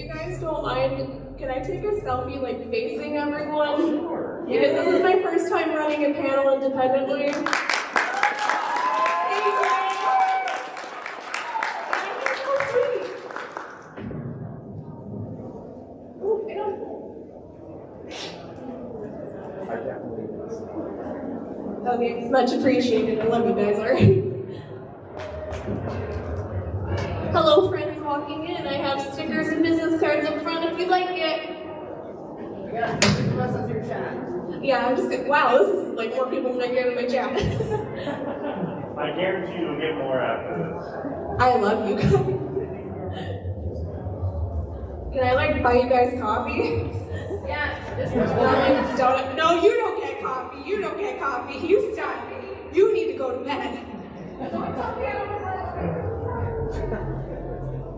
you guys don't mind, can I take a selfie like facing everyone? Sure. Because this is my first time running a panel independently. Okay, much appreciated. I love you guys, alright? Hello, friends walking in. I have stickers and business cards up front if you'd like it. Yeah, I'm just kidding. Wow, this is like more people than I get in my chat. I guarantee you'll get more after this. I love you guys. Can I like buy you guys coffee? Yes. No, you don't get coffee. You don't get coffee. You stop. You need to go to bed.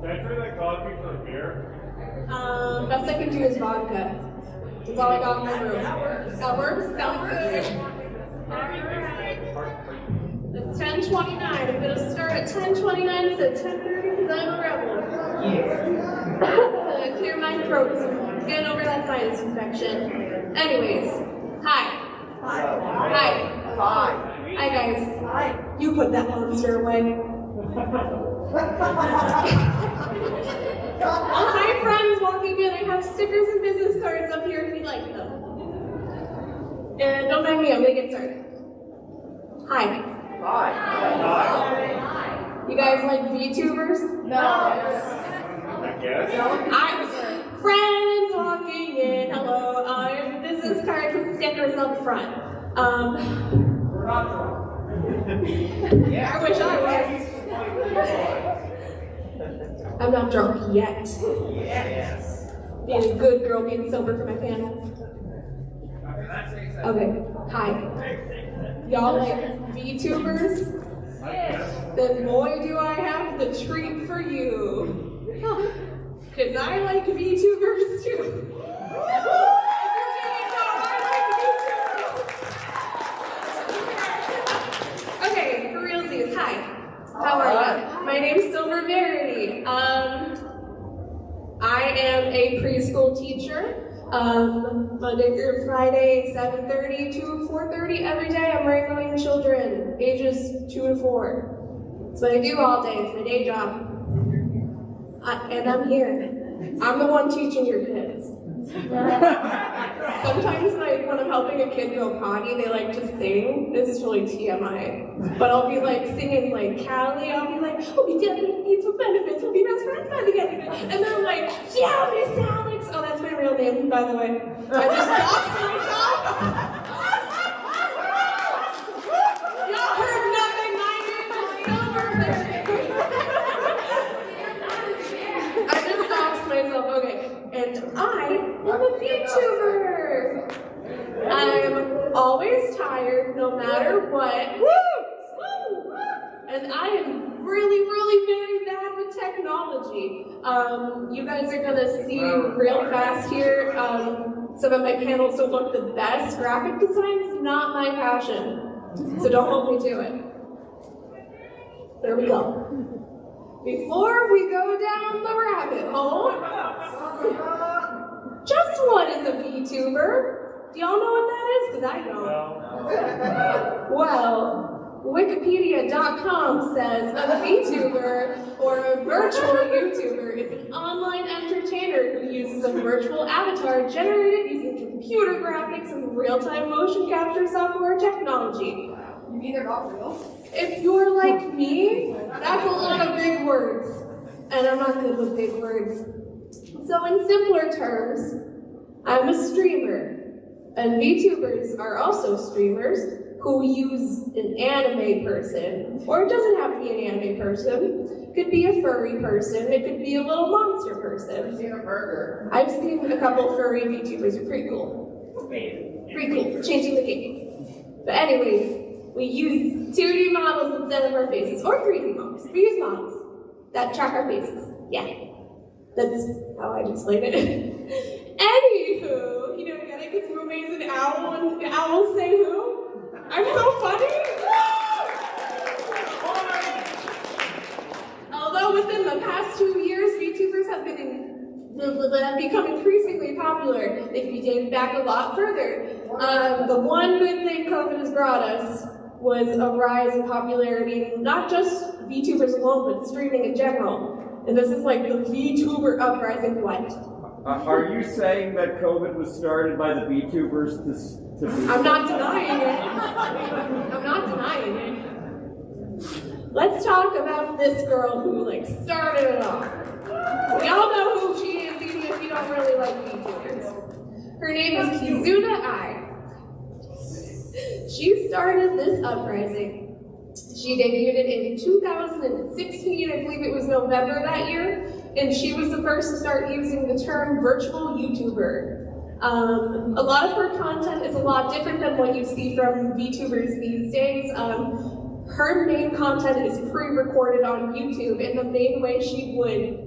Can I trade that coffee for a beer? Best I can do is vodka. That's all I got in my room. That works? Sounds good. It's 10:29. I'm gonna start at 10:29 instead of 10:30 because I'm a rebel. I'm gonna clear my throat because I'm getting over that sinus infection. Anyways, hi. Hi. Hi. Hi. Hi guys. Hi. You put that monster away. Well, hi friends walking in. I have stickers and business cards up here if you'd like them. And don't mind me, I'm gonna get started. Hi. Hi. You guys like VTubers? No. I guess. Friends walking in. Hello. I have business cards and stickers up front. We're not drunk. I wish I was. I'm not drunk yet. Yes. Being a good girl, being sober for my panel. Okay, hi. Y'all like VTubers? Then boy do I have the treat for you. Cause I like VTubers too. Okay, for realsies, hi. How are you? My name's Silver Verity. I am a preschool teacher. Monday through Friday, 7:30 to 4:30 every day. I'm wrangling children, ages 2 to 4. That's what I do all day. It's my day job. And I'm here. I'm the one teaching your kids. Sometimes when I'm helping a kid go potty, they like to sing. This is really TMI. But I'll be like singing like Callie. I'll be like, oh, we definitely need some benefits. We'll be best friends by the end of it. And they're like, yeah, Miss Alex. Oh, that's my real name, by the way. I just lost myself. Y'all heard nothing. My name is Silver Verity. I just lost myself. Okay. And I am a VTuber. I'm always tired, no matter what. Woo! And I am really, really very bad with technology. You guys are gonna see real fast here. Some of my panels don't look the best. Graphic design is not my passion, so don't hold me to it. There we go. Before we go down the rabbit hole, just what is a VTuber? Do y'all know what that is? Because I don't. Well, Wikipedia.com says a VTuber, or a virtual YouTuber, is an online entertainer who uses a virtual avatar generated using computer graphics and real-time motion capture software technology. You mean they're not real? If you're like me, that's a lot of big words, and I'm not good with big words. So in simpler terms, I'm a streamer, and VTubers are also streamers who use an anime person, or it doesn't have to be an anime person. It could be a furry person, it could be a little monster person. I've seen a burger. I've seen a couple furry VTubers, they're pretty cool. Pretty cool, changing the game. But anyways, we use 2D models instead of our faces, or 3D models. We use models that track our faces. Yeah, that's how I'd explain it. Anywho, you don't get it because Rumay's an owl and the owls say who? I'm so funny! Although within the past 2 years, VTubers have been become increasingly popular. If you take back a lot further, the one good thing COVID has brought us was a rise in popularity, not just VTubers alone, but streaming in general. And this is like the VTuber uprising. What? Are you saying that COVID was started by the VTubers to be? I'm not denying it. I'm not denying it. Let's talk about this girl who started it off. We all know who she is, even if you don't really like VTubers. Her name is Kizuna Ai. She started this uprising. She debuted in 2016, I believe it was November that year, and she was the first to start using the term virtual YouTuber. A lot of her content is a lot different than what you see from VTubers these days. Her main content is pre-recorded on YouTube, and the main way she would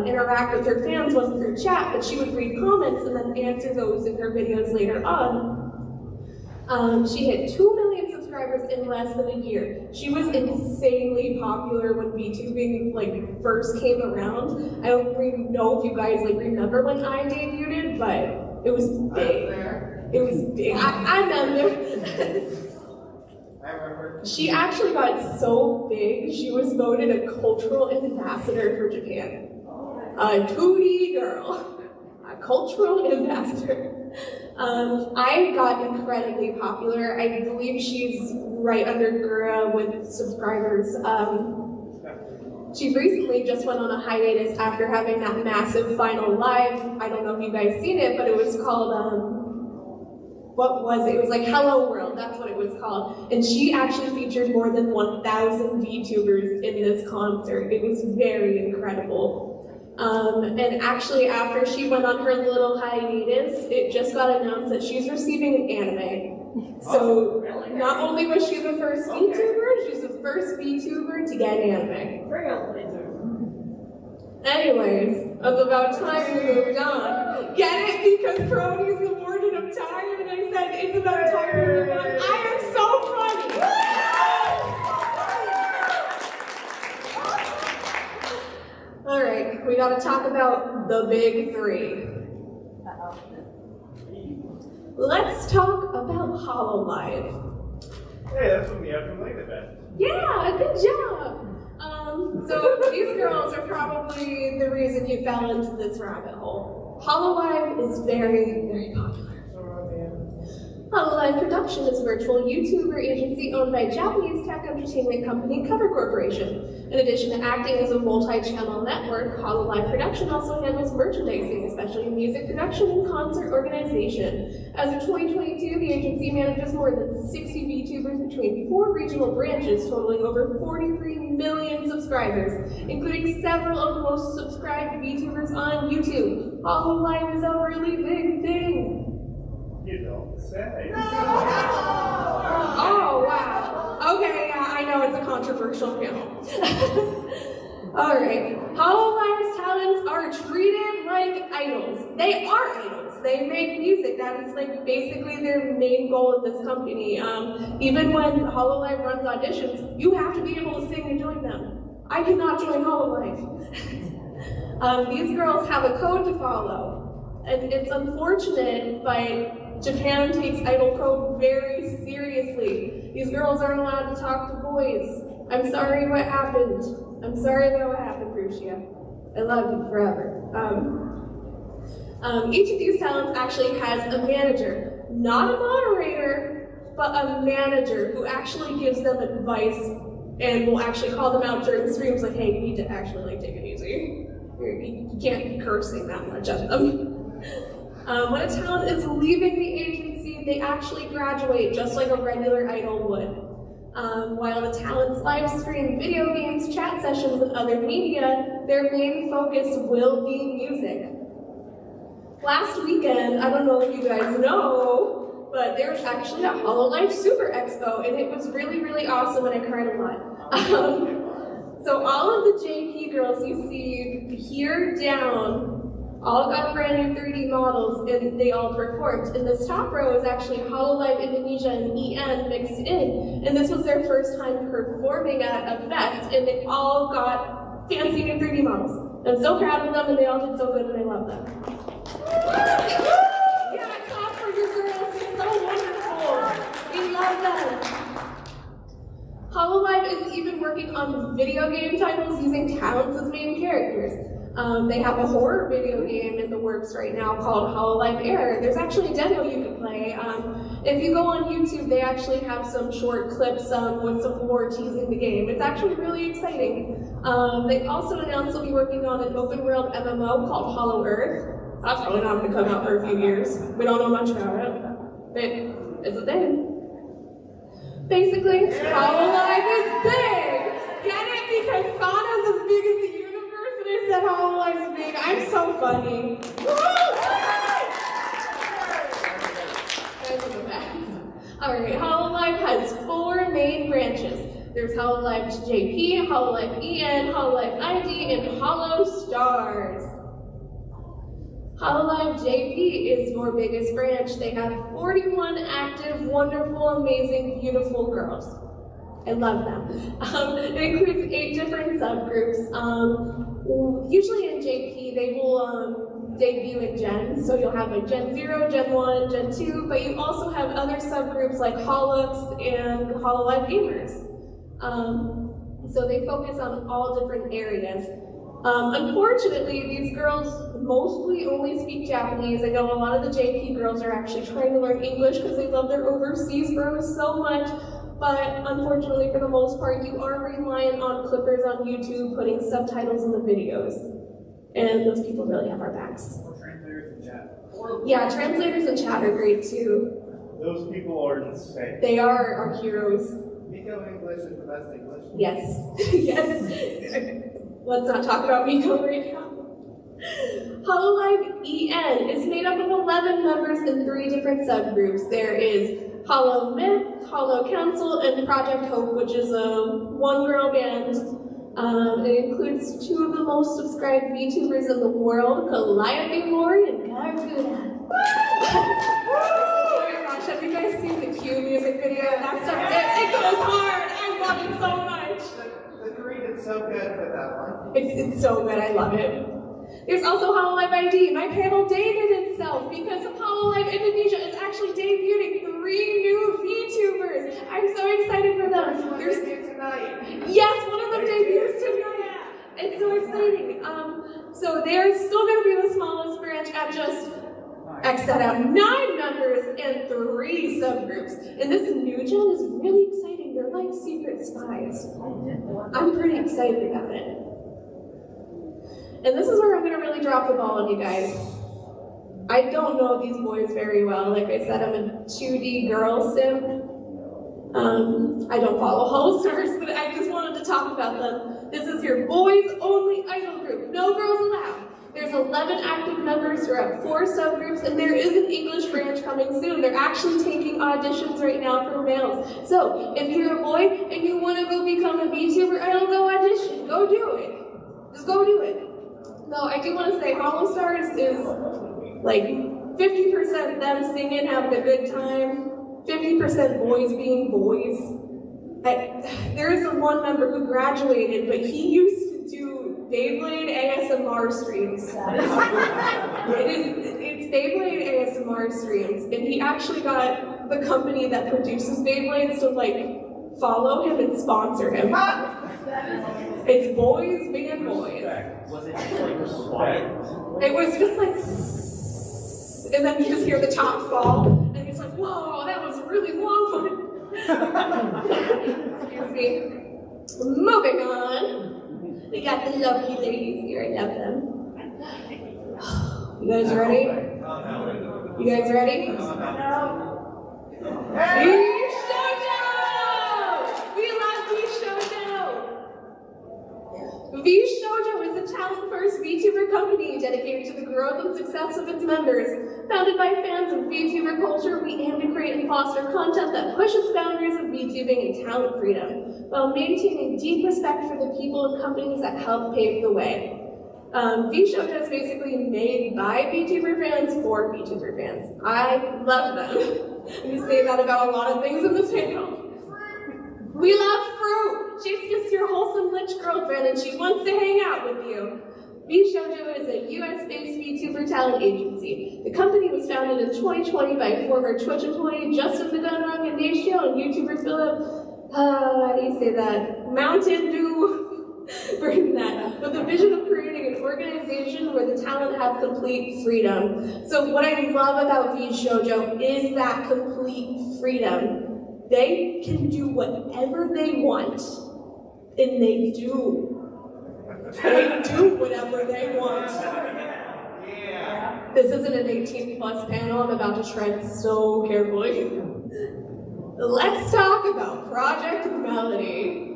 interact with her fans wasn't through chat, but she would read comments and then answer those in her videos later on. She hit 2 million subscribers in less than a year. She was insanely popular when VTubing first came around. I don't really know if you guys remember when I debuted, but it was big. It was big. I remember. I remember. She actually got so big, she was voted a cultural ambassador for Japan. A 2D girl. A cultural ambassador. I got incredibly popular. I believe she's right under Gura with subscribers. She recently just went on a hiatus after having that massive final live. I don't know if you guys seen it, but it was called, what was it? It was like Hello World, that's what it was called. And she actually featured more than 1,000 VTubers in this concert. It was very incredible. And actually after she went on her little hiatus, it just got announced that she's receiving an anime. So not only was she the first VTuber, she's the first VTuber to get an anime. Anyways, it's about time we moved on. Get it? Because Crony's awarded him time, and I said it's about time we moved on. I am so funny! Alright, we gotta talk about the big three. Let's talk about HoloLive. Hey, that's what we have to late event. Yeah, good job! So these girls are probably the reason you fell into this rabbit hole. HoloLive is very, very popular. HoloLive Production is a virtual YouTuber agency owned by Japanese tech entertainment company Cover Corporation. In addition to acting as a multi-channel network, HoloLive Production also handles merchandising, especially music production and concert organization. As of 2022, the agency manages more than 60 VTubers between 4 regional branches, totaling over 43 million subscribers, including several of the most subscribed VTubers on YouTube. HoloLive is a really big thing. You don't say. Oh, wow. Okay, yeah, I know it's a controversial panel. Alright. HoloLive's talents are treated like idols. They are idols. They make music. That is basically their main goal of this company. Even when HoloLive runs auditions, you have to be able to sing and join them. I cannot join HoloLive. These girls have a code to follow. And it's unfortunate, but Japan takes idol code very seriously. These girls aren't allowed to talk to boys. I'm sorry what happened. I'm sorry that what happened, Ruchia. I love you forever. Each of these talents actually has a manager. Not a moderator, but a manager who actually gives them advice and will actually call them out during streams like, hey, you need to actually take it easy. You can't be cursing that much at them. When a talent is leaving the agency, they actually graduate just like a regular idol would. While the talents live stream video games, chat sessions, and other media, their main focus will be music. Last weekend, I don't know if you guys know, but there was actually a HoloLive Super Expo, and it was really, really awesome, and I cried a lot. So all of the JP girls you see here down all got brand new 3D models, and they all performed. And this top row is actually HoloLive Indonesia and EN mixed in. And this was their first time performing at a fest, and they all got fancy new 3D models. I'm so proud of them, and they all did so good, and I love them. Yeah, clap for your girls. They're so wonderful. We love them. Hololive is even working on video game titles using talents as main characters. They have a horror video game in the works right now called Hololive Air. There's actually a demo you can play. If you go on YouTube, they actually have some short clips with some horror teasing the game. It's actually really exciting. They also announced they'll be working on an open world MMO called Hollow Earth. That's probably not going to come out for a few years. We don't know much about it, but it's a thing. Basically, Hololive is big! Get it? Because Sana's as big as the universe, and I said Hololive's big. I'm so funny. Alright, Hololive has 4 main branches. There's Hololive JP, Hololive EN, Hololive ID, and Hollow Stars. Hololive JP is your biggest branch. They have 41 active, wonderful, amazing, beautiful girls. I love them. It includes 8 different subgroups. Usually in JP, they will debut in gens, so you'll have a Gen 0, Gen 1, Gen 2, but you also have other subgroups like Holux and Hololive Gamers. So they focus on all different areas. Unfortunately, these girls mostly only speak Japanese. I know a lot of the JP girls are actually trying to learn English because they love their overseas bros so much, but unfortunately, for the most part, you are reliant on clippers on YouTube putting subtitles in the videos. And those people really have our backs. Or translators in chat. Yeah, translators in chat are great too. Those people are insane. They are our heroes. Miko English is the best English. Yes, yes. Let's not talk about Miko right now. Hololive EN is made up of 11 members in 3 different subgroups. There is Hollow Myth, Hollow Council, and Project Hope, which is a one-girl band. It includes 2 of the most subscribed VTubers in the world, Calliope Mori and Garguda. Oh my gosh, have you guys seen the Q music video? That stuff, it goes hard. I love it so much. The Korean is so good for that one. It's so good, I love it. There's also Hololive ID. My panel dated itself because Hololive Indonesia is actually debuting 3 new VTubers. I'm so excited for them. There's tonight. Yes, one of them debuts tonight. It's so exciting. So they're still going to be the smallest branch at just X that out 9 members and 3 subgroups. And this new gen is really exciting. They're like secret spies. I'm pretty excited about it. And this is where I'm going to really drop the ball on you guys. I don't know these boys very well. Like I said, I'm a 2D girl simp. I don't follow Hollow Stars, but I just wanted to talk about them. This is your boys only idol group. No girls allowed. There's 11 active members throughout 4 subgroups, and there is an English branch coming soon. They're actually taking auditions right now for males. So, if you're a boy and you want to go become a VTuber idol, go audition. Go do it. Just go do it. Though I do want to say Hollow Stars is like 50% them singing, having a good time, 50% boys being boys. There is one member who graduated, but he used to do Beyblade ASMR streams. It's Beyblade ASMR streams, and he actually got the company that produces Beyblades to like follow him and sponsor him. It's boys being boys. Was it just like quiet? It was just like, and then you just hear the top fall, and he's like, whoa, that was really long. Excuse me. Moving on. We got the lovely ladies here. I love them. You guys ready? You guys ready? V-Shoujo! We love V-Shoujo! V-Shoujo is a talent-first VTuber company dedicated to the growth and success of its members. Founded by fans of VTuber culture, we aim to create and foster content that pushes boundaries of VTubing and talent freedom, while maintaining deep respect for the people and companies that help pave the way. V-Shoujo is basically made by VTuber fans for VTuber fans. I love them. We say that about a lot of things in this panel. We love Fruit. She's just your wholesome lich girlfriend and she wants to hang out with you. vShoujo is a US-based VTuber talent agency. The company was founded in 2020 by former Twitch employee Justin Madonna and and YouTuber Philip, how do you say that? Mountain Dew, bring that, with the vision of creating an organization where the talent have complete freedom. So what I love about vShoujo is that complete freedom. They can do whatever they want, and they do. They do whatever they want. Yeah. This isn't an 18+ panel. I'm about to tread so carefully. Let's talk about Project Melody.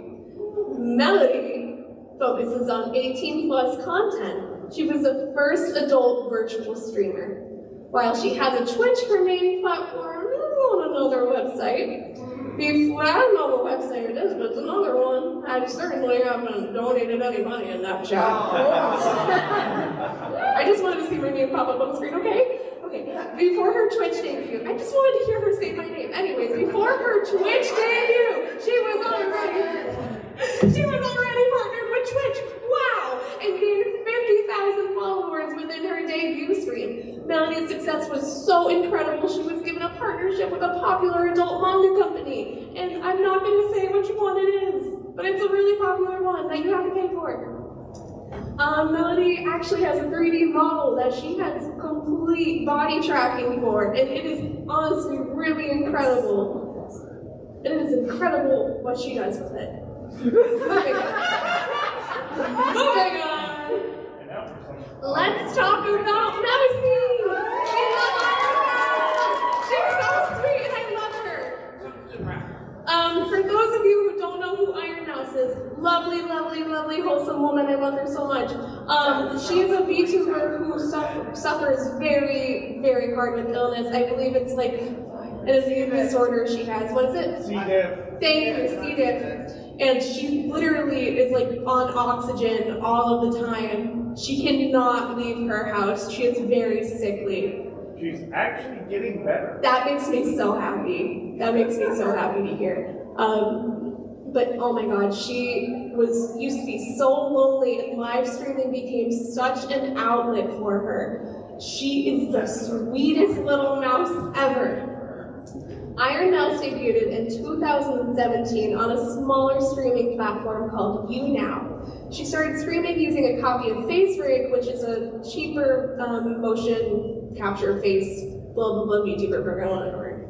Melody focuses on 18+ content. She was the first adult virtual streamer. While she has a Twitch, her main platform, on another website. Before, I don't know what website it is, but it's another one. I certainly haven't donated any money in that chat. I just wanted to see my name pop up on the screen, okay? Okay, before her Twitch debut, I just wanted to hear her say my name. Anyways, before her Twitch debut, she was already partnered with Twitch. Wow! And gained 50,000 followers within her debut stream. Melody's success was so incredible, she was given a partnership with a popular adult manga company. And I'm not going to say which one it is, but it's a really popular one that you have to pay for. Melody actually has a 3D model that she has complete body tracking for, and it is honestly really incredible. It is incredible what she does with it. Moving on. Let's talk about Mousy. She's so sweet, and I love her. For those of you who don't know who Iron Mouse is, lovely, lovely, lovely, wholesome woman. I love her so much. She is a VTuber who suffers very, very hard with illness. I believe it's like an immune disorder she has. What is it? C. diff. Thank you, C. diff. And she literally is like on oxygen all of the time. She cannot leave her house. She is very sickly. She's actually getting better. That makes me so happy. That makes me so happy to hear. But oh my God, she used to be so lonely, and live streaming became such an outlet for her. She is the sweetest little mouse ever. Iron Mouse debuted in 2017 on a smaller streaming platform called YouNow. She started streaming using a copy of FaceRig, which is a cheaper motion capture face, blah blah blah VTuber program, whatever,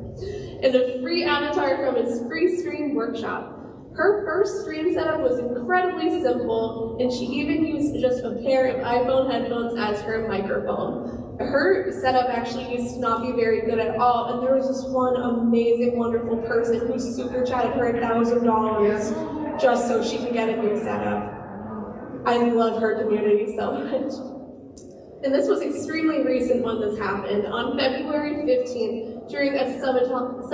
and a free avatar from its free stream workshop. Her first stream setup was incredibly simple, and she even used just a pair of iPhone headphones as her microphone. Her setup actually used to not be very good at all, and there was this one amazing, wonderful person who super chatted her $1,000 just so she can get a new setup. I love her community so much. And this was extremely recent when this happened. On February 15th, during a subathon,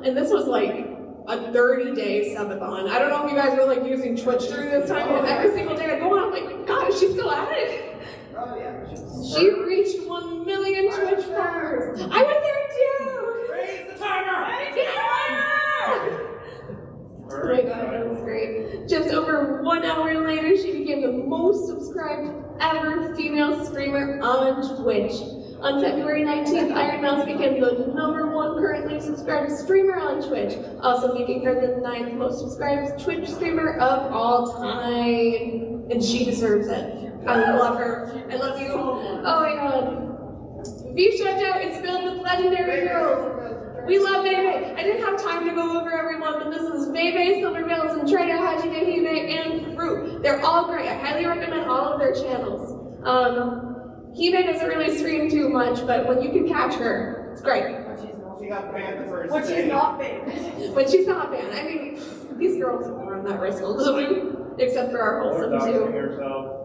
and this was like a 30-day subathon. I don't know if you guys were like using Twitch during this time, but every single day I go on, I'm like, God, is she still at it? Oh yeah. She reached 1 million Twitch followers. I was there too! Raise the timer! Yeah! Oh my God, that was great. Just over 1 hour later, she became the most subscribed ever female streamer on Twitch. On February 19th, Iron Mouse became the #1 currently subscribed streamer on Twitch, also making her the 9th most subscribed Twitch streamer of all time. And she deserves it. I love her. I love you. Oh my God. vShoujo is filled with legendary heroes. We love Bebe. I didn't have time to go over everyone, but this is Bebe, Silver Verity, and Traya, Hajime, Hime, and Fruit. They're all great. I highly recommend all of their channels. Hime doesn't really stream too much, but when you can catch her, it's great. She got banned the first When day. she's not big. When she's not banned. I mean, these girls run that risk all the time, except for our Or wholesome doxing too. herself.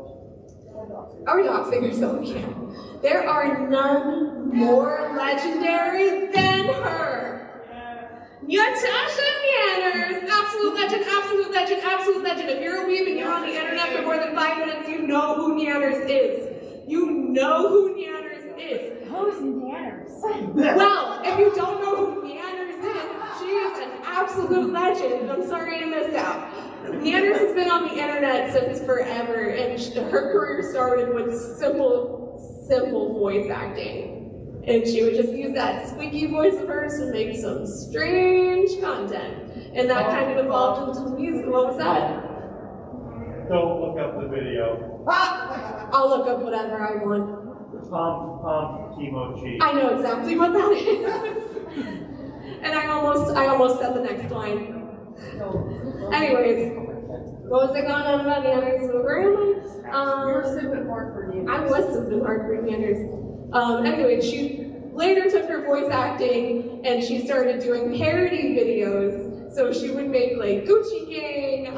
Our doxing herself, yeah. There are none more legendary than her. Natasha Manners, absolute legend, absolute legend, absolute legend. If you're a weeb and you're on the internet for more than 5 minutes, you know who Manners is. You know who Manners is. Who's Nanners? Well, if you don't know who Manners is, she is an absolute legend. I'm sorry you missed out. Manners has been on the internet since forever, and her career started with simple voice acting. And she would just use that squeaky voice of hers to make some strange content. And that kind of evolved into music. What was that? Don't look up the video. I'll look up whatever I want. Pump Kimochi. I know exactly what that is. And I almost said the next line. Anyways, what was I going on about Neanders? Where am I? You were sipping hard for you. I was sipping hard for Neanders. Anyway, she later took her voice acting and she started doing parody videos. So she would make like Gucci Gang,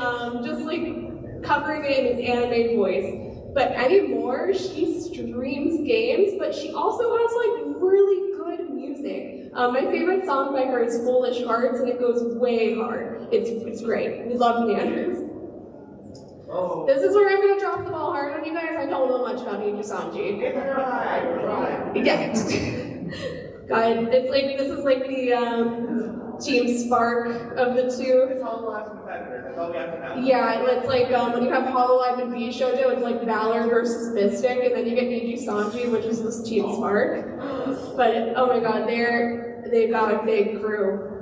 just like covering it in an anime voice. But anymore, she streams games, but she also has like really good music. My favorite song by her is Foolish Hearts, and it goes way hard. It's great. We love Neanders. Oh. This is where I'm gonna drop the ball hard on you guys. I don't know much about Niju Sanji. Yeah. God, it's like this is like the Team Spark of the two. It's all the last competitor. That's all we have to know. Yeah, it's like when you have Hololive and V Shoujo, it's like Valor versus Mystic, and then you get Niju Sanji, which is this Team Spark. But oh my God, they've got a big crew.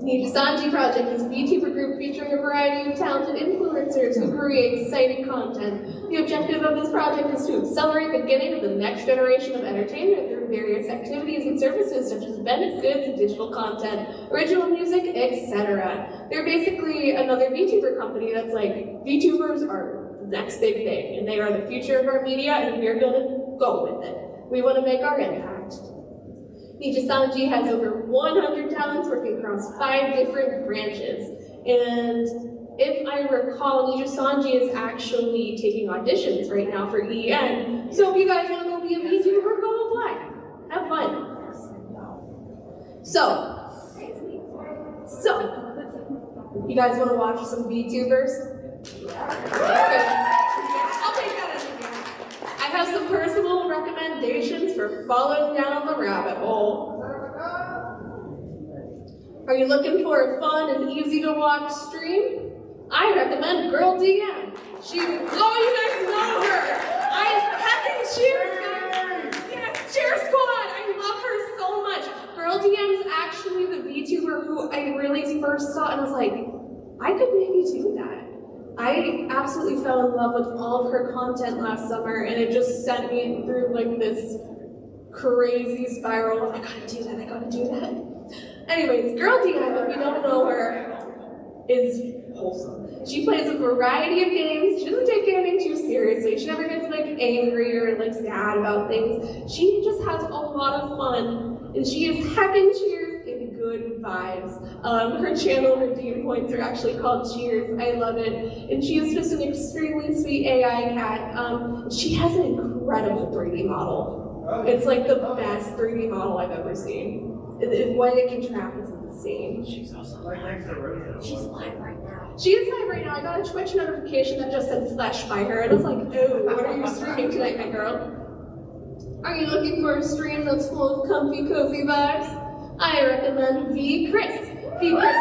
Niju Sanji Project is a VTuber group featuring a variety of talented influencers who create exciting content. The objective of this project is to accelerate the beginning of the next generation of entertainment through various activities and services such as events, goods, and digital content, original music, etc. They're basically another VTuber company that's like, VTubers are the next big thing, and they are the future of our media, and we're gonna go with it. We want to make our impact. Niju Sanji has over 100 talents working across 5 different branches. And if I recall, Niju Sanji is actually taking auditions right now for EN. So if you guys want to go be a VTuber, go apply. Have fun. So, you guys want to watch some VTubers? I'll take that as a yes. I have some personal recommendations for falling down the rabbit hole. Are you looking for a fun and easy to watch stream? I recommend Girl DM. You guys know her. Heckin' cheers, guys. Yes, cheer squad. I love her so much. Girl DM is actually the VTuber who I really first saw and was like, I could maybe do that. I absolutely fell in love with all of her content last summer, and it just sent me through like this crazy spiral of I gotta do that. Anyways, Girl DM, if you don't know her, is wholesome. She plays a variety of games. She doesn't take gaming too seriously. She never gets like angry or like sad about things. She just has a lot of fun, and she is heckin' cheers in good vibes. Her channel redeem points are actually called Cheers. I love it. And she is just an extremely sweet AI cat. She has an incredible 3D model. It's like the best 3D model I've ever seen. What it can trap is insane. She's also live right now. She is live right now. I got a Twitch notification that just said Flesh by her. And I was like, oh, what are you streaming tonight, my girl? Are you looking for a stream that's full of comfy, cozy vibes? I recommend V-Chris. V-Chris.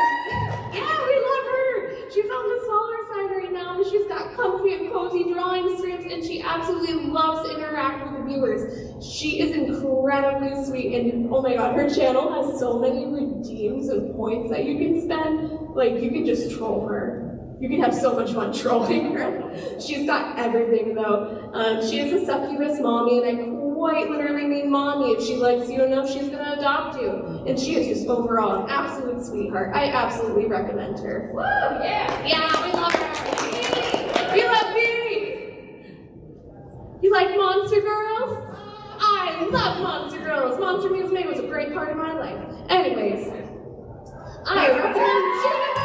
Yeah, we love her. She's on the smaller side right now, but she's got comfy and cozy drawing streams, and she absolutely loves to interact with the viewers. She is incredibly sweet, and oh my God, her channel has so many redeems and points that you can spend. Like, you can just troll her. You can have so much fun trolling her. She's got everything though. She is a succubus mommy, and I quite literally mean mommy. If she likes you enough, she's gonna adopt you. And she is just overall an absolute sweetheart. I absolutely recommend her. Woo, yeah. Yeah, we love her. We love V. You like Monster Girls? I love Monster Girls. Monster Musume was a great part of my life. Anyways, I recommend Jennifer.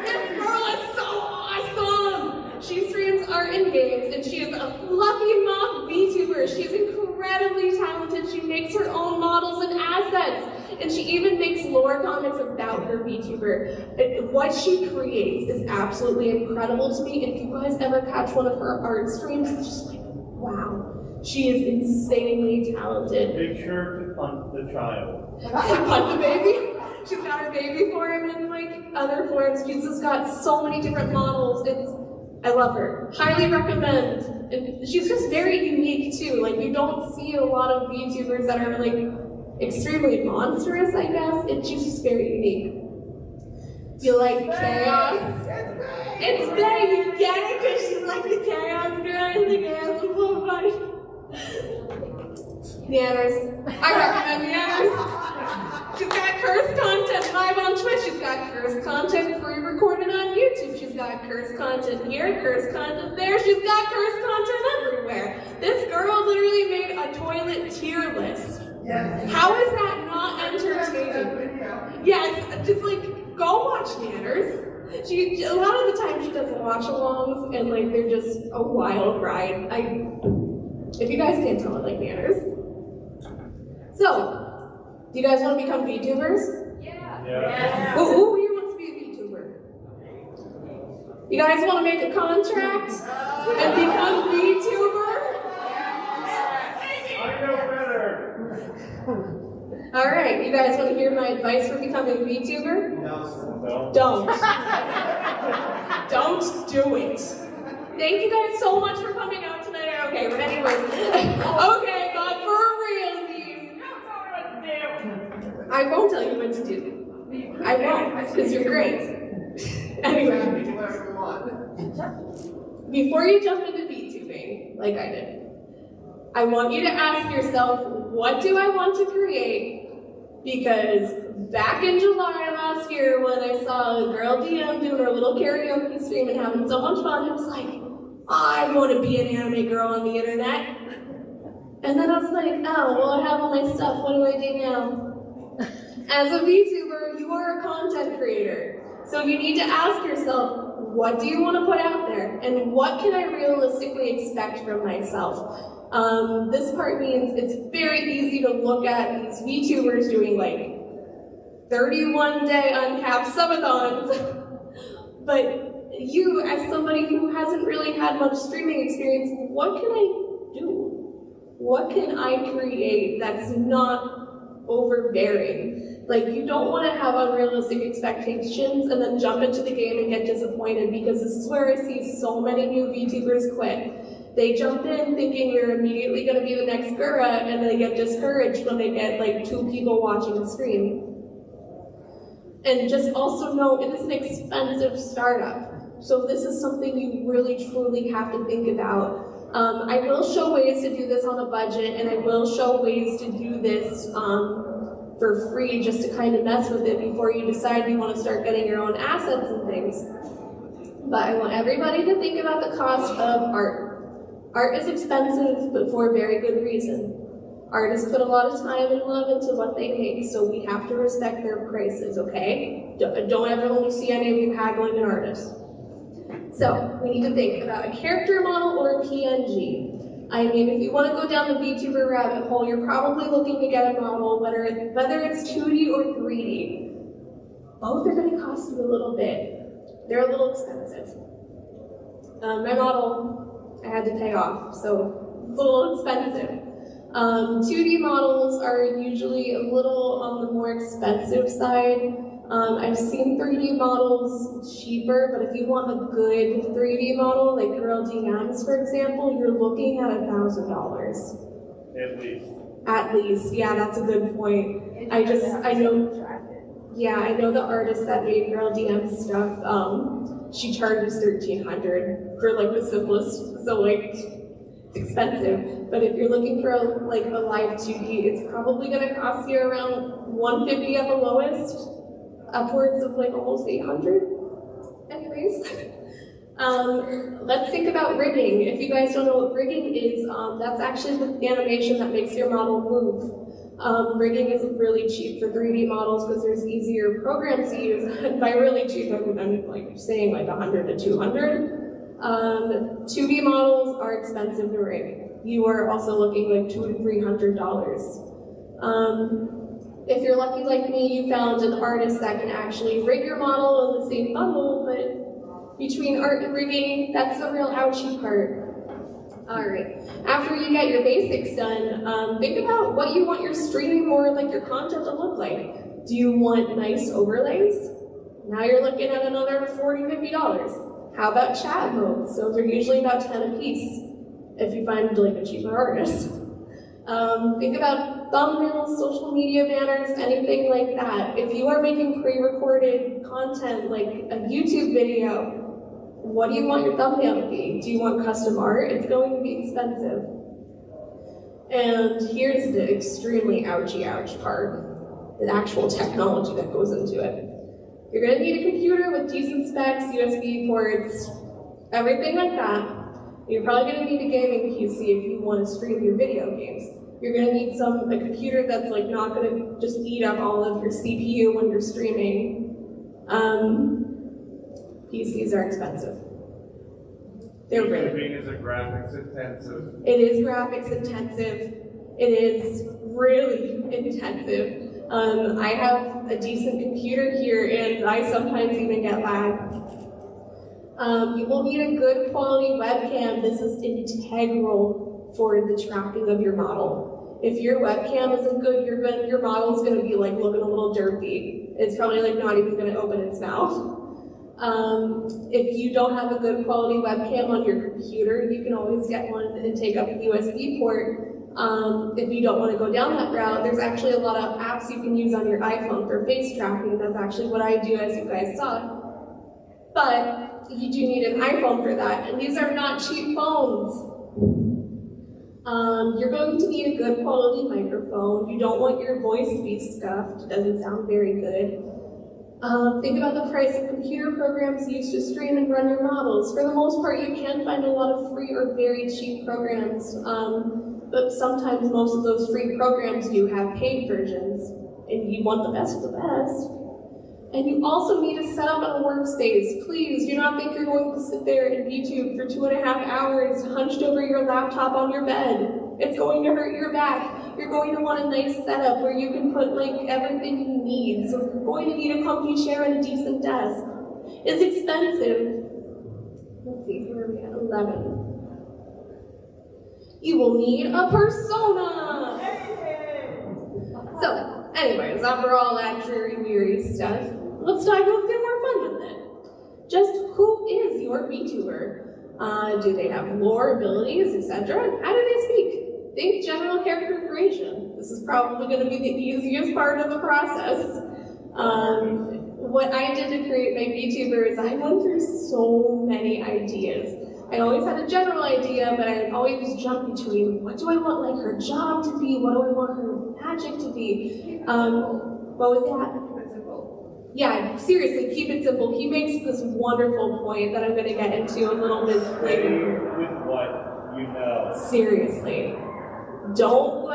This girl is so awesome. She streams art and games, and she is a fluffy mock VTuber. She's incredibly talented. She makes her own models and assets, and she even makes lore comics about her VTuber. What she creates is absolutely incredible to me. If you guys ever catch one of her art streams, it's just like, wow. She is insanely talented. Make sure to punt the child. Punt the baby? She's got her baby form in like other forms. She's just got so many different models. I love her. Highly recommend. And she's just very unique too. Like you don't see a lot of VTubers that are like extremely monstrous, I guess. She's just very unique. You like chaos? It's Faye, you get it? Because she's like the chaos girl in the chaos is so funny. Nanners. I recommend Nanners. She's got cursed content live on Twitch. She's got cursed content pre-recorded on YouTube. She's got cursed content here, cursed content there. She's got cursed content everywhere. This girl literally made a toilet tier list. Yes. How is that not entertaining? Yes, just like, go watch Nanners. A lot of the time she does watch-alongs and like they're just a wild ride. If you guys can't tell, I like Nanners. So, do you guys want to become VTubers? Yeah. Who here wants to be a VTuber? You guys want to make a contract and become VTuber? I know better. Alright, you guys want to hear my advice for becoming a VTuber? No. Don't. Don't do it. Thank you guys so much for coming out tonight. Okay, but anyways. Okay, but for realsies. I won't tell you what to do. I won't, because you're great. Anyway. Before you jump into VTubing, like I did, I want you to ask yourself, what do I want to create? Because back in July last year, when I saw a girl DM doing her little karaoke stream and having so much fun, I was like, I want to be an anime girl on the internet. And then I was like, oh, well, I have all my stuff. What do I do now? As a VTuber, you are a content creator. So you need to ask yourself, what do you want to put out there? And what can I realistically expect from myself? This part means it's very easy to look at these VTubers doing like 31-day uncapped subathons. But you, as somebody who hasn't really had much streaming experience, what can I do? What can I create that's not overbearing? Like, you don't want to have unrealistic expectations and then jump into the game and get disappointed, because this is where I see so many new VTubers quit. They jump in thinking they're immediately going to be the next Gura, and they get discouraged when they get like 2 people watching the stream. And just also know it is an expensive startup. So this is something you really truly have to think about. I will show ways to do this on a budget, and I will show ways to do this for free, just to kind of mess with it before you decide you want to start getting your own assets and things. But I want everybody to think about the cost of art. Art is expensive, but for a very good reason. Artists put a lot of time and love into what they make, so we have to respect their prices, okay? Don't ever let me see any of you haggling an artist. So, we need to think about a character model or a PNG. I mean, if you want to go down the VTuber rabbit hole, you're probably looking to get a model, whether it's 2D or 3D. Both are going to cost you a little bit. They're a little expensive. My model, I had to pay off, so it's a little expensive. 2D models are usually a little on the more expensive side. I've seen 3D models cheaper, but if you want a good 3D model, like Girl DMs, for example, you're looking at $1,000. At least. At least, yeah, that's a good point. I know the artist that made Girl DM stuff. She charges $1,300 for like the simplest, so like it's expensive. But if you're looking for a live 2D, it's probably going to cost you around $150 at the lowest, upwards of like almost $800. Anyways, let's think about rigging. If you guys don't know what rigging is, that's actually the animation that makes your model move. Rigging is really cheap for 3D models because there's easier programs to use. And by really cheap, I'm like saying like $100 to $200. 2D models are expensive to rig. You are also looking like $200 to $300. If you're lucky like me, you found an artist that can actually rig your model in the same bundle, but between art and rigging, that's the real ouchie part. Alright, after you get your basics done, think about what you want your streaming or like your content to look like. Do you want nice overlays? Now you're looking at another $40, $50. How about chat modes? Those are usually about 10 a piece if you find like a cheaper artist. Think about thumbnails, social media banners, anything like that. If you are making pre-recorded content like a YouTube video, what do you want your thumbnail to be? Do you want custom art? It's going to be expensive. And here's the extremely ouchy ouch part, the actual technology that goes into it. You're gonna need a computer with decent specs, USB ports, everything like that. You're probably gonna need a gaming PC if you want to stream your video games. You're gonna need a computer that's like not gonna just eat up all of your CPU when you're streaming. PCs are expensive. They're really. Vtubing is a graphics intensive. It is graphics intensive. It is really intensive. I have a decent computer here, and I sometimes even get lag. You will need a good quality webcam. This is integral for the tracking of your model. If your webcam isn't good, your model's going to be like looking a little derpy. It's probably like not even going to open its mouth. If you don't have a good quality webcam on your computer, you can always get one and take up a USB port. If you don't want to go down that route, there's actually a lot of apps you can use on your iPhone for face tracking. That's actually what I do, as you guys saw. But you do need an iPhone for that, and these are not cheap phones. You're going to need a good quality microphone. You don't want your voice to be scuffed. It doesn't sound very good. Think about the price of computer programs used to stream and run your models. For the most part, you can find a lot of free or very cheap programs, but sometimes most of those free programs do have paid versions, and you want the best of the best. And you also need to set up a workspace. Please do not think you're going to sit there and VTube for 2.5 hours hunched over your laptop on your bed. It's going to hurt your back. You're going to want a nice setup where you can put like everything you need. So you're going to need a comfy chair and a decent desk. It's expensive. Let's see, where are we at? 11. You will need a persona. So, anyways, after all that dreary, weary stuff, let's get more fun with it. Just who is your VTuber? Do they have lore, abilities, etc.? How do they speak? Think general character creation. This is probably going to be the easiest part of the process. What I did to create my VTuber is I went through so many ideas. I always had a general idea, but I always just jump between what do I want like her job to be, what do I want her magic to be. What was that? Yeah, seriously, keep it simple. He makes this wonderful point that I'm going to get into a little bit later. With what you know. Seriously. Don't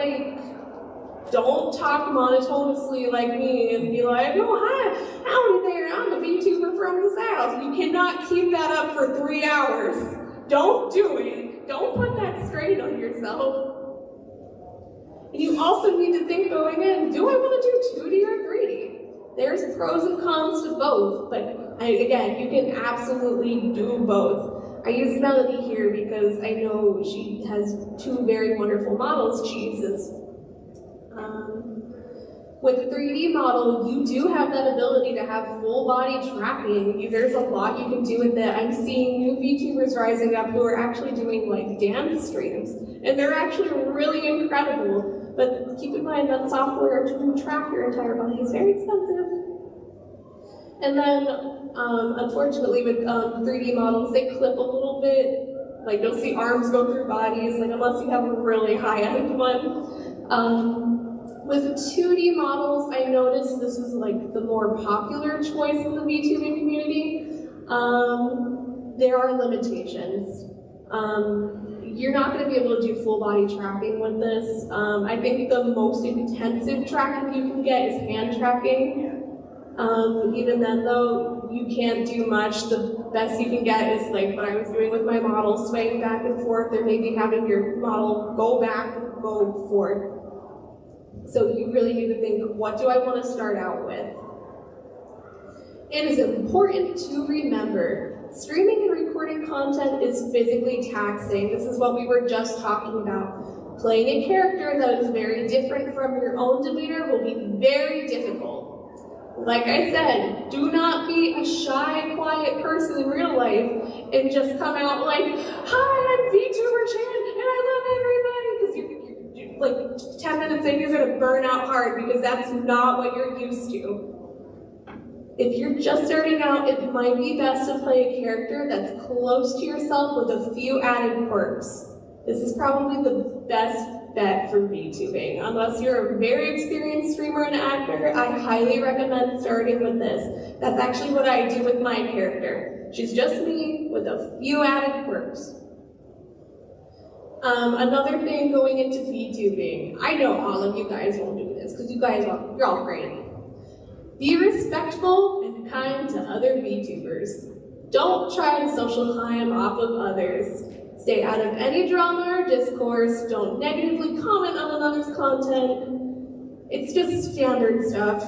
talk monotonously like me and be like, oh, hi, howdy there, I'm a VTuber from the South. You cannot keep that up for 3 hours. Don't do it. Don't put that strain on yourself. And you also need to think going in, do I want to do 2D or 3D? There's pros and cons to both, but again, you can absolutely do both. I use Melody here because I know she has 2 very wonderful models she uses. With a 3D model, you do have that ability to have full body tracking. There's a lot you can do with it. I'm seeing new VTubers rising up who are actually doing like dance streams, and they're actually really incredible. But keep in mind that software to track your entire body is very expensive. And then, unfortunately, with 3D models, they clip a little bit. Like you'll see arms go through bodies, like unless you have a really high-end one. With 2D models, I noticed this was like the more popular choice in the VTubing community. There are limitations. You're not going to be able to do full body tracking with this. I think the most intensive tracking you can get is hand tracking. Even then though, you can't do much. The best you can get is like what I was doing with my model, swaying back and forth, or maybe having your model go back, go forth. So you really need to think, what do I want to start out with? It is important to remember, streaming and recording content is physically taxing. This is what we were just talking about. Playing a character that is very different from your own demeanor will be very difficult. Like I said, do not be a shy, quiet person in real life and just come out like, hi, I'm VTuber Chan and I love everybody, because you like 10 minutes in, you're gonna burn out hard because that's not what you're used to. If you're just starting out, it might be best to play a character that's close to yourself with a few added quirks. This is probably the best bet for VTubing. Unless you're a very experienced streamer and actor, I highly recommend starting with this. That's actually what I do with my character. She's just me with a few added quirks. Another thing going into VTubing, I know all of you guys won't do this because you're all great. Be respectful and kind to other VTubers. Don't try to social climb off of others. Stay out of any drama or discourse. Don't negatively comment on another's content. It's just standard stuff.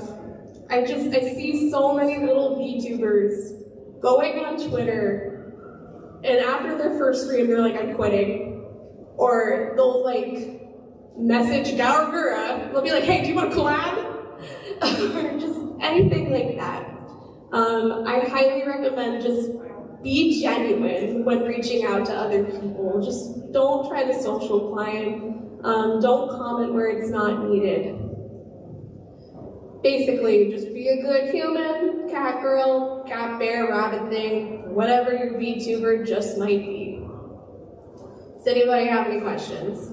I see so many little VTubers going on Twitter, and after their first stream, they're like, I'm quitting. Or they'll like message Gaurgura. They'll be like, hey, do you want to collab? Or just anything like that. I highly recommend just be genuine when reaching out to other people. Just don't try to social climb. Don't comment where it's not needed. Basically, just be a good human, cat girl, cat bear, rabbit thing, whatever your VTuber just might be. Does anybody have any questions?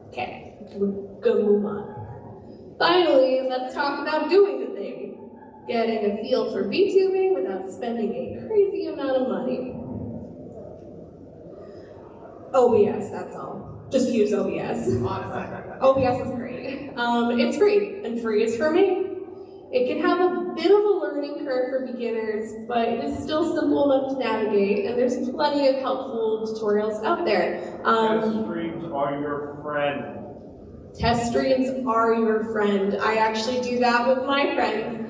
Okay, we're gonna move on. Finally, let's talk about doing the thing. Getting a feel for VTubing without spending a crazy amount of money. OBS, that's all. Just use OBS. OBS is great. It's free, and free is for me. It can have a bit of a learning curve for beginners, but it is still simple enough to navigate, and there's plenty of helpful tutorials out there. Test streams are your friend. Test streams are your friend. I actually do that with my friends.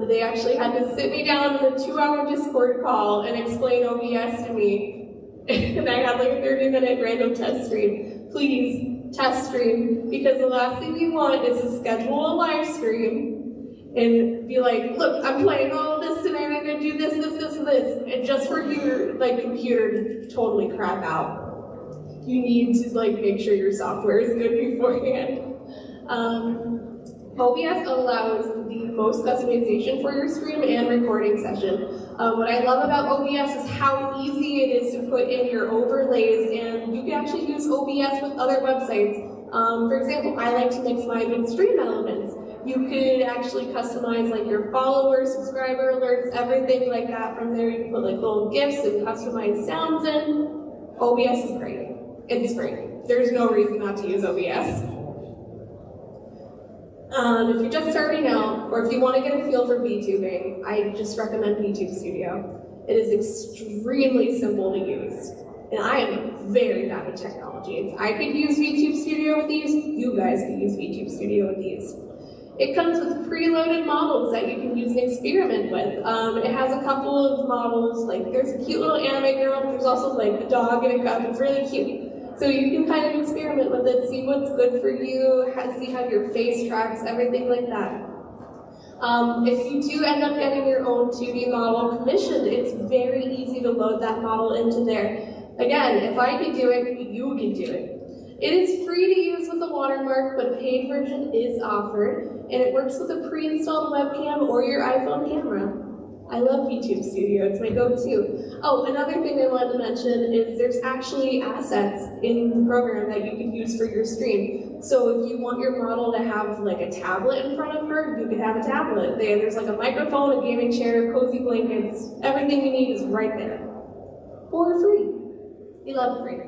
They actually had to sit me down in a 2-hour Discord call and explain OBS to me. And I had like a 30-minute random test stream. Please, test stream, because the last thing you want is to schedule a live stream and be like, look, I'm playing all of this today, I'm gonna do this, and just for your like computer to totally crap out. You need to like make sure your software is good beforehand. OBS allows the most customization for your stream and recording session. What I love about OBS is how easy it is to put in your overlays, and you can actually use OBS with other websites. For example, I like to mix mine with stream elements. You could actually customize like your followers, subscriber alerts, everything like that from there. You can put like little GIFs and customize sounds in. OBS is great. It's free. There's no reason not to use OBS. If you're just starting out, or if you want to get a feel for VTubing, I just recommend VTube Studio. It is extremely simple to use. And I am very bad at technology. If I could use VTube Studio with these, you guys could use VTube Studio with these. It comes with preloaded models that you can use and experiment with. It has a couple of models, like there's a cute little anime girl, but there's also like a dog and a cup. It's really cute. So you can kind of experiment with it, see what's good for you, see how your face tracks, everything like that. If you do end up getting your own 2D model commissioned, it's very easy to load that model into there. Again, if I could do it, you can do it. It is free to use with a watermark, but a paid version is offered, and it works with a pre-installed webcam or your iPhone camera. I love VTube Studio, it's my go-to. Oh, another thing I wanted to mention is there's actually assets in the program that you can use for your stream. So if you want your model to have like a tablet in front of her, you can have a tablet. There's like a microphone, a gaming chair, cozy blankets, everything you need is right there. For free. We love free.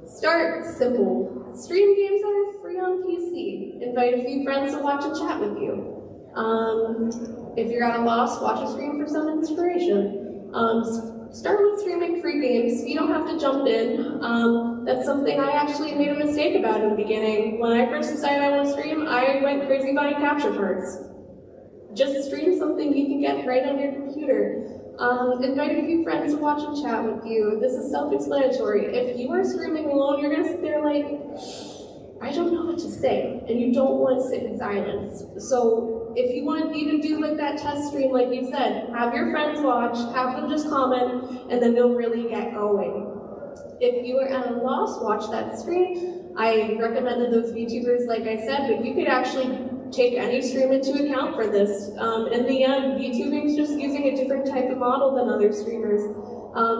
Start simple. Stream games that are free on PC. Invite a few friends to watch and chat with you. If you're at a loss, watch a stream for some inspiration. Start with streaming free games. You don't have to jump in. That's something I actually made a mistake about in the beginning. When I first decided I want to stream, I went crazy buying capture cards. Just stream something you can get right on your computer. Invite a few friends to watch and chat with you. This is self-explanatory. If you are streaming alone, you're gonna sit there like, I don't know what to say, and you don't want to sit in silence. So if you want to even do like that test stream, like you said, have your friends watch, have them just comment, and then they'll really get going. If you are at a loss, watch that stream. I recommended those VTubers, like I said, but you could actually take any stream into account for this. In the end, VTubing is just using a different type of model than other streamers.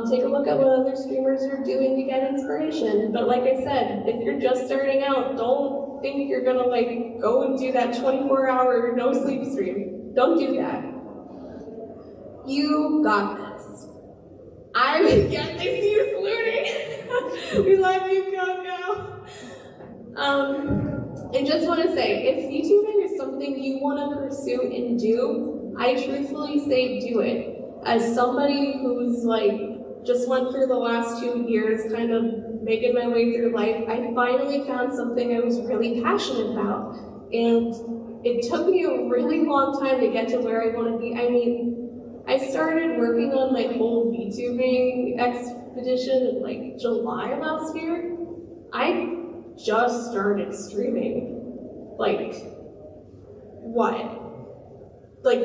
Take a look at what other streamers are doing to get inspiration. But like I said, if you're just starting out, don't think you're gonna like go and do that 24-hour no sleep stream. Don't do that. You got this. Yes, I see you saluting. We love you, Coco. I just want to say, if VTubing is something you want to pursue and do, I truthfully say do it. As somebody who's like just went through the last 2 years, kind of making my way through life, I finally found something I was really passionate about, and it took me a really long time to get to where I want to be. I mean, I started working on my whole VTubing expedition in like July last year. I just started streaming. Like, what? Like,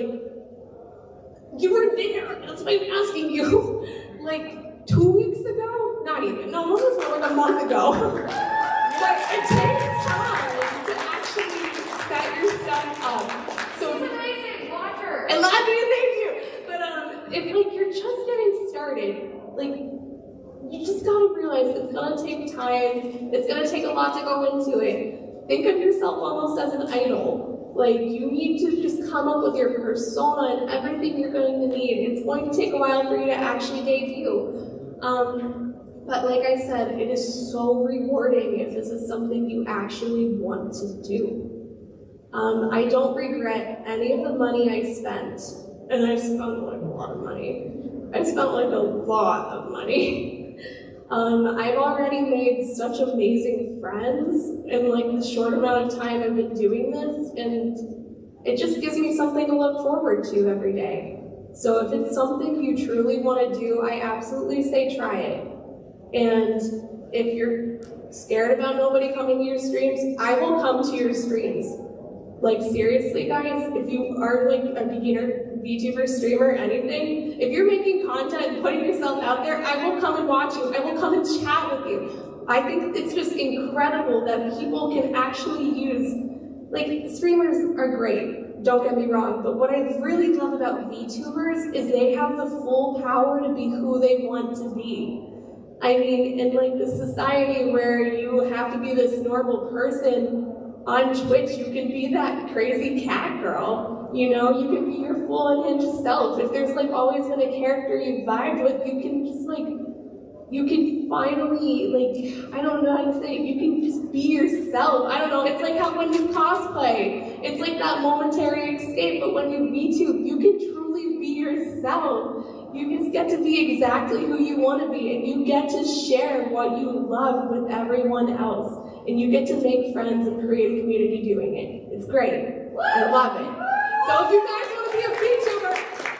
you were there, that's why I'm asking you. Like, 2 weeks ago? Not even, no, it was more like a month ago. But it takes time to actually set your stuff up. So, I love you, thank you. But if like you're just getting started, like you just gotta realize it's gonna take time. It's gonna take a lot to go into it. Think of yourself almost as an idol. Like you need to just come up with your persona and everything you're going to need. It's going to take a while for you to actually debut. But like I said, it is so rewarding if this is something you actually want to do. I don't regret any of the money I spent. And I spent like a lot of money. I spent like a lot of money. I've already made such amazing friends in like the short amount of time I've been doing this, and it just gives me something to look forward to every day. So if it's something you truly want to do, I absolutely say try it. And if you're scared about nobody coming to your streams, I will come to your streams. Like seriously guys, if you are like a beginner VTuber, streamer, anything, if you're making content and putting yourself out there, I will come and watch you. I will come and chat with you. I think it's just incredible that people can actually use, like streamers are great, don't get me wrong, but what I really love about VTubers is they have the full power to be who they want to be. I mean, in like the society where you have to be this normal person, on Twitch, you can be that crazy cat girl, you know, you can be your full unhinged self. If there's like always been a character you vibed with, you can just like, you can finally, like, I don't know how to say it, you can just be yourself. I don't know, it's like how when you cosplay, it's like that momentary escape, but when you VTube, you can truly be yourself. You just get to be exactly who you want to be, and you get to share what you love with everyone else. And you get to make friends and create a community doing it. It's great. I love it. So if you guys want to be a VTuber,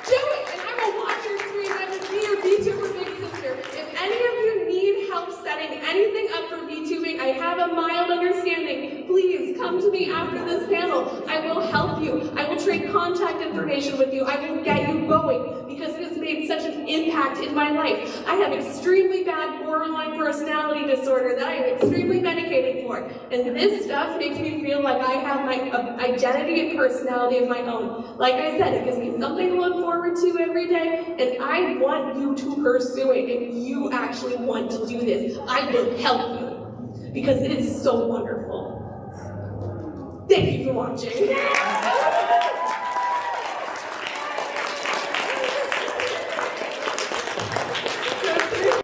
do it. And I will watch your stream. I will be your VTuber big sister. If any of you need help setting anything up for VTubing, I have a mild understanding. Please come to me after this panel. I will help you. I will trade contact information with you. I will get you going because it has made such an impact in my life. I have extremely bad borderline personality disorder that I am extremely medicated for. And this stuff makes me feel like I have my identity and personality of my own. Like I said, it gives me something to look forward to every day, and I want you to pursue it. If you actually want to do this, I will help you because it is so wonderful. Thank you for watching.